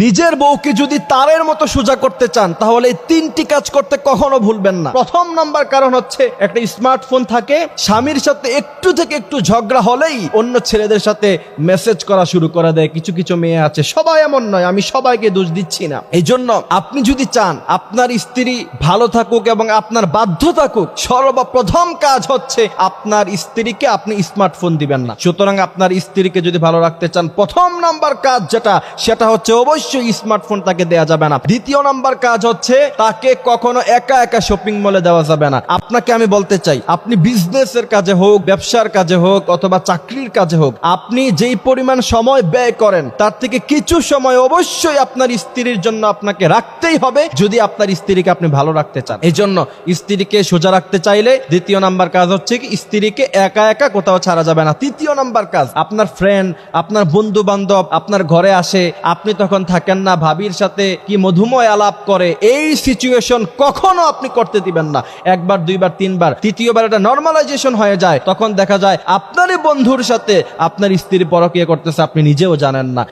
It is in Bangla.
নিজের বউকে যদি তারের মতো সোজা করতে চান তাহলে এই তিনটি কাজ করতে কখনো ভুলবেন না। প্রথম নাম্বার কারণ হচ্ছে একটা স্মার্টফোন থাকে, স্বামীর সাথে একটু থেকে একটু ঝগড়া হলেই অন্য ছেলেদের সাথে মেসেজ করা শুরু করে দেয়। কিছু কিছু মেয়ে আছে, সবাই এমন নয়, আমি সবাইকে দোষ দিচ্ছি না। এই জন্য আপনি যদি চান আপনার স্ত্রী ভালো থাকুক এবং আপনার বাধ্য থাকুক, সর্বপ্রথম কাজ হচ্ছে আপনার স্ত্রীকে আপনি স্মার্টফোন দিবেন না। সুতরাং আপনার স্ত্রীকে যদি ভালো রাখতে চান, প্রথম নাম্বার কাজ সেটা হচ্ছে অবশ্যই স্মার্টফোন তাকে দেয়া যাবে না। দ্বিতীয় নাম্বার কাজ হচ্ছে তাকে কখনো একা একা শপিং মলে দেওয়া যাবে না। আপনাকে আমি বলতে চাই, আপনি বিজনেসের কাজে হোক, ব্যবসার কাজে হোক অথবা চাকরির কাজে হোক, আপনি যেই পরিমাণ সময় ব্যয় করেন তার থেকে কিছু সময় অবশ্যই আপনার স্ত্রীর জন্য আপনাকে রাখতেই হবে, যদি আপনার স্ত্রীকে আপনি ভালো রাখতে চান। এই জন্য স্ত্রীকে সোজা রাখতে চাইলে দ্বিতীয় নাম্বার কাজ হচ্ছে কি, স্ত্রীকে একা একা কোথাও ছাড়া যাবে না। তৃতীয় নাম্বার কাজ, আপনার ফ্রেন্ড, আপনার বন্ধু বান্ধব আপনার ঘরে আসে, আপনি তখন থাকেন না, ভাবির সাথে কি মধুময় আলাপ করে, এই সিচুয়েশন কখনো আপনি করতে দিবেন না। একবার, দুইবার, তিনবার, তৃতীয়বার এটা নর্মালাইজেশন হয়ে যায়, তখন দেখা যায় আপনারই বন্ধুর সাথে আপনার স্ত্রী পরকীয়া করতেছে, আপনি নিজেও জানেন না।